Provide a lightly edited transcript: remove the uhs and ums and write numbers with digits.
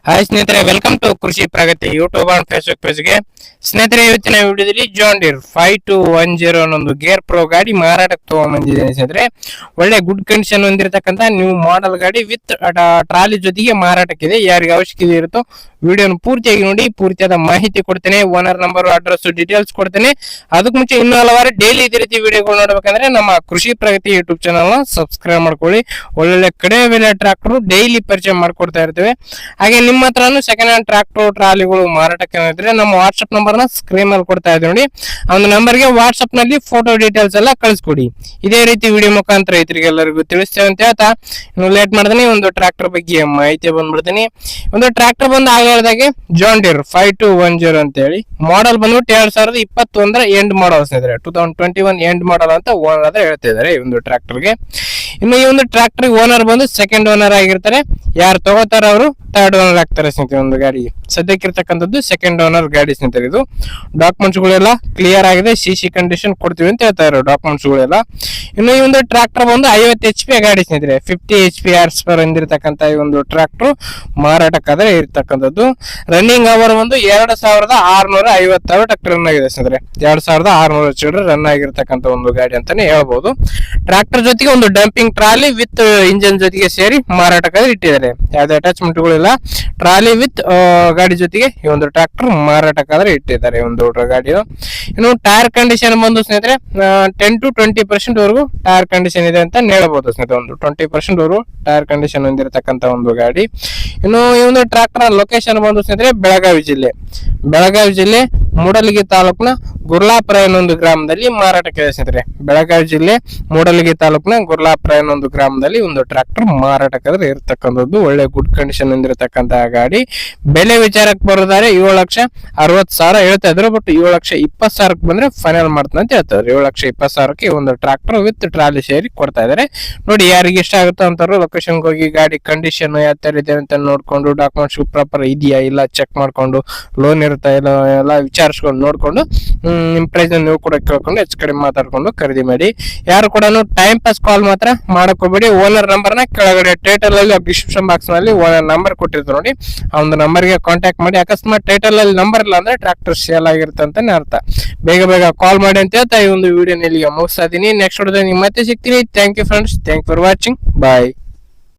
Hi ಸ್ನೇಹಿತರೆ, welcome to ಕೃಷಿ ಪ್ರಗತಿ YouTube and Facebook ಪೇಜ್ಗೆ. ಸ್ನೇಹಿತರೆ, ಇವತ್ತಿನ ವಿಡಿಯೋದಲ್ಲಿ ಜಾನ್ ಡೀರ್ 5210 ಅನ್ನೊಂದು ಗೇರ್ ಪ್ರೋ ಗಾಡಿ ಮಾರಾಟಕ್ಕೆ ತಗೊಂಡ್ಬಂದಿದ್ದೇನೆ. ಸ್ನೇಹಿತರೆ, ಒಳ್ಳೆ ಗುಡ್ ಕಂಡೀಷನ್ ಹೊಂದಿರತಕ್ಕಂತ ನ್ಯೂ ಮಾಡೆಲ್ ಗಾಡಿ ವಿತ್ ಟ್ರಾಲಿ ಜೊತೆಗೆ ಮಾರಾಟಕ್ಕಿದೆ. ಯಾರಿಗೆ ಅವಶ್ಯಕತೆ ಇರುತ್ತೋ ವಿಡಿಯೋನ ಪೂರ್ತಿಯಾಗಿ ನೋಡಿ, ಪೂರ್ತಿಯಾದ ಮಾಹಿತಿ ಕೊಡ್ತೇನೆ. ಓನರ್ ನಂಬರ್, ಅಡ್ರೆಸ್, ಡೀಟೇಲ್ಸ್ ಕೊಡ್ತೇನೆ. ಅದಕ್ಕೆ ಮುಂಚೆ ಇನ್ನೂ ಹಲವಾರು ಡೈಲಿ ಇದೇ ರೀತಿ ವಿಡಿಯೋಗಳು ನೋಡ್ಬೇಕಂದ್ರೆ ನಮ್ಮ ಕೃಷಿ ಪ್ರಗತಿ ಯೂಟ್ಯೂಬ್ ಚಾನಲ್ ಸಬ್ಸ್ಕ್ರೈಬ್ ಮಾಡ್ಕೊಳ್ಳಿ. ಒಳ್ಳೊಳ್ಳೆ ಕಡಿಮೆ ಬೆಲೆ ಟ್ರಾಕ್ಟರ್ ಡೈಲಿ ಪರಿಚಯ ಮಾಡ್ಕೊಡ್ತಾ ಇರ್ತೇವೆ. ಹಾಗೆ ನಿಮ್ಮ ಹತ್ರನು ಸೆಕೆಂಡ್ ಹ್ಯಾಂಡ್ ಟ್ರಾಕ್ಟರ್ ಟ್ರಾಲಿಗಳು ಮಾರಾಟಕ್ಕೆ ಇದ್ರೆ ನಮ್ಮ ವಾಟ್ಸ್ಆಪ್ ನಂಬರ್ ನ ಸ್ಕ್ರೀನ್ ಮೇಲೆ ಕೊಡ್ತಾ ಇದ್ದೀವಿ ನೋಡಿ. ಆ ಒಂದು ನಂಬರ್ಗೆ ವಾಟ್ಸ್ಆಪ್ ನಲ್ಲಿ ಫೋಟೋ ಡೀಟೇಲ್ಸ್ ಎಲ್ಲ ಕಳಿಸ್ಕೊಡಿ. ಇದೇ ರೀತಿ ವಿಡಿಯೋ ಮುಖಾಂತರ ರೈತರಿಗೆಲ್ಲರಿಗೂ ತಿಳಿಸ್ತೇವೆ ಅಂತ ಹೇಳ್ತಾ ಇನ್ನು ಲೇಟ್ ಮಾಡ್ತೀನಿ ಒಂದು ಟ್ರಾಕ್ಟರ್ ಬಗ್ಗೆ ಮಾಹಿತಿ ಬಂದ್ಬಿಡ್ತೀನಿ. ಒಂದು ಟ್ರಾಕ್ಟರ್ ಬಂದು ಆಗದಾಗೆ ಜಾನ್ ಡೀರ್ 5210 ಅಂತ ಹೇಳಿ ಮಾಡೆಲ್ ಬಂದ್ಬಿಟ್ಟು 2021 ಎಂಡ್ ಮಾಡಲ್ ಸ್ನೇಹಿತರೆ. 2021 ಎಂಡ್ ಮಾಡಲ್ ಅಂತ ಓನರ್ ಆದ್ರೆ ಹೇಳ್ತಿದ್ದಾರೆ ಈ ಒಂದು ಟ್ರಾಕ್ಟರ್ಗೆ. ಇನ್ನು ಈ ಒಂದು ಟ್ರಾಕ್ಟರ್ ಓನರ್ ಬಂದು ಸೆಕೆಂಡ್ ಓನರ್ ಆಗಿರ್ತಾರೆ. ಯಾರು ತಗೋತಾರ ಅವರು ಥರ್ಡ್ ಓನರ್ ಆಗ್ತಾರೆ ಸ್ನೇಹಿತರೆ. ಒಂದು ಗಾಡಿ ಸದ್ಯಕ್ಕಿರ್ತಕ್ಕಂಥದ್ದು ಸೆಕೆಂಡ್ ಓನರ್ ಗಾಡಿ ಸ್ನೇಹಿತರೆ. ಇದು ಡಾಕ್ಯುಮೆಂಟ್ಸ್ ಗಳೆಲ್ಲ ಕ್ಲಿಯರ್ ಆಗಿದೆ, ಸಿ ಕಂಡೀಷನ್ ಕೊಡ್ತೀವಿ ಅಂತ ಹೇಳ್ತಾ ಇರೋ ಡಾಕ್ಯುಮೆಂಟ್ಸ್ ಗಳೆಲ್ಲ. ಇನ್ನು ಈ ಒಂದು ಟ್ರಾಕ್ಟರ್ ಬಂದು 50 HP ಗಾಡಿ ಸ್ನೇಹಿತರೆ. 50 HP ಹಾರ್ಸ್ ಪವರ್ ಹೊಂದಿರತಕ್ಕಂತ ಈ ಒಂದು ಟ್ರಾಕ್ಟರ್ ಮಾರಾಟಕ್ಕಾದ್ರೆ ಇರ್ತಕ್ಕಂಥದ್ದು. ರನ್ನಿಂಗ್ ಅವರ್ ಒಂದು 2650 ಟ್ರಾಕ್ಟರ್ ರನ್ ಆಗಿದೆ ಸ್ನೇಹಿತರೆ. 2600 ಚಿಲ್ಲರೆ ರನ್ ಆಗಿರ್ತಕ್ಕಂಥ ಒಂದು ಗಾಡಿ ಅಂತಾನೆ ಹೇಳ್ಬಹುದು. ಟ್ರಾಕ್ಟರ್ ಜೊತೆಗೆ ಒಂದು ಡಂಪಿಂಗ್ ಟ್ರಾಲಿ ವಿತ್ ಇಂಜಿನ್ ಜೊತೆಗೆ ಸೇರಿ ಮಾರಾಟಕ್ಕಾದ್ರೆ ಇಟ್ಟಿದ್ದಾರೆ. ಯಾವುದೇ ಅಟ್ಯಾಚ್ಮೆಂಟ್ ಗಳಿಲ್ಲ. ಟ್ರಾಲಿ ವಿತ್ ಗಾಡಿ ಜೊತೆಗೆ ಈ ಒಂದು ಟ್ರಾಕ್ಟರ್ ಮಾರಾಟಕ್ಕಾದ್ರೆ ಇಟ್ಟಿದ್ದಾರೆ ಒಂದು ಗಾಡಿ. ಇನ್ನು ಟೈರ್ ಕಂಡೀಷನ್ ಬಂದು ಸ್ನೇಹಿತರೆ 10 to 20% ವರೆಗೂ ಟೈರ್ ಕಂಡೀಷನ್ ಇದೆ ಅಂತ ಹೇಳ್ಬಹುದು ಸ್ನೇಹಿತರೆ. ಒಂದು 20% ವರೆಗೂ ಟೈರ್ ಕಂಡೀಷನ್ ಹೊಂದಿರತಕ್ಕಂತ ಒಂದು ಗಾಡಿ. ಇನ್ನು ಈ ಒಂದು ಟ್ರಾಕ್ಟರ್ ಲೊಕೇಶನ್ ಬಂದು ಸ್ನೇಹಿತರೆ ಬೆಳಗಾವಿ ಜಿಲ್ಲೆ ಮೂಡಲಗಿ ತಾಲೂಕಿನ ಗುರ್ಲಾಪುರ ಎನ್ನೊಂದು ಗ್ರಾಮದಲ್ಲಿ ಮಾರಾಟಕ್ಕೆ ಇದೆ ಸ್ನೇಹಿತರೆ. ಬೆಳಗಾವಿ ಜಿಲ್ಲೆ ಮೂಡಲಗಿ ತಾಲೂಕಿನ ಗುರ್ಲಾಪುರ ಎನ್ನೊಂದು ಗ್ರಾಮದಲ್ಲಿ ಒಂದು ಟ್ರಾಕ್ಟರ್ ಮಾರಾಟಕ್ಕಾದ್ರೆ ಇರತಕ್ಕಂಥದ್ದು. ಒಳ್ಳೆ ಗುಡ್ ಕಂಡೀಷನ್ ಹೊಂದಿರತಕ್ಕಂತಹ ಗಾಡಿ. ಬೆಲೆ ವಿಚಾರಕ್ಕೆ ಬರೋದಾದ್ರೆ 7,60,000 ಹೇಳ್ತಾ ಇದ್ರು. ಬಟ್ 7,20,000 ಬಂದ್ರೆ ಫೈನಲ್ ಮಾಡ್ತಾನೆ ಅಂತ ಹೇಳ್ತಾರೆ. 7,20,000 ಒಂದು ಟ್ರಾಕ್ಟರ್ ವಿತ್ ಟ್ರಾಲಿ ಸೇರಿ ಕೊಡ್ತಾ ಇದಾರೆ ನೋಡಿ. ಯಾರಿಗೆ ಇಷ್ಟ ಆಗುತ್ತೋ ಅಂತವ್ರು ಲೊಕೇಶನ್ಗೆ ಹೋಗಿ ಗಾಡಿ ಕಂಡೀಷನ್ ಯಾವ ತರ ಇದೆ ಅಂತ ನೋಡ್ಕೊಂಡು, ಡಾಕ್ಯುಮೆಂಟ್ಸ್ ಪ್ರಾಪರ್ ಇದೆಯಾ ಇಲ್ಲ ಚೆಕ್ ಮಾಡ್ಕೊಂಡು, ಲೋನ್ ಇರುತ್ತಾ ಇಲ್ಲ ಎಲ್ಲ ವಿಚಾರಿಸ್ಕೊಂಡು ನೋಡ್ಕೊಂಡು ನಿಮ್ ಪ್ರೈಸ್ ನೀವು ಕೂಡ ಕೇಳ್ಕೊಂಡು ಹೆಚ್ಚು ಕಡಿಮೆ ಮಾತಾಡ್ಕೊಂಡು ಖರೀದಿ ಮಾಡಿ. ಯಾರು ಕೂಡ ಟೈಮ್ ಪಾಸ್ ಕಾಲ್ ಮಾತ್ರ ಮಾಡಕ್ ಹೋಗ್ಬೇಡಿ. ಓನರ್ ನಂಬರ್ ನ ಕೆಳಗಡೆ ಟೈಟಲ್ ಅಲ್ಲಿ ಡಿಸ್ಕ್ರಿಪ್ಷನ್ ಬಾಕ್ಸ್ ನಲ್ಲಿ ಓನರ್ ನಂಬರ್ ಕೊಟ್ಟಿರ್ತಾರೆ ನೋಡಿ. ಆ ಒಂದು ನಂಬರ್ಗೆ ಕಾಂಟ್ಯಾಕ್ಟ್ ಮಾಡಿ. ಅಕಸ್ಮಾತ್ ಟೈಟಲ್ ಅಲ್ಲಿ ನಂಬರ್ ಇಲ್ಲ ಅಂದ್ರೆ ಟ್ರಾಕ್ಟರ್ ಸೇಲ್ ಆಗಿರುತ್ತೆ ಅಂತಾನೆ ಅರ್ಥ. ಬೇಗ ಕಾಲ್ ಮಾಡಿ ಅಂತ ಹೇಳ್ತಾ ಈ ಒಂದು ವಿಡಿಯೋನ ಇಲ್ಲಿಗೆ ಮುಗಿಸ್ತಾ ಇದೀನಿ. ನೆಕ್ಸ್ಟ್ ವಿಡಿಯೋದಲ್ಲಿ ಮತ್ತೆ ಸಿಗ್ತೀನಿ. Thank you friends, thank for watching. Bye.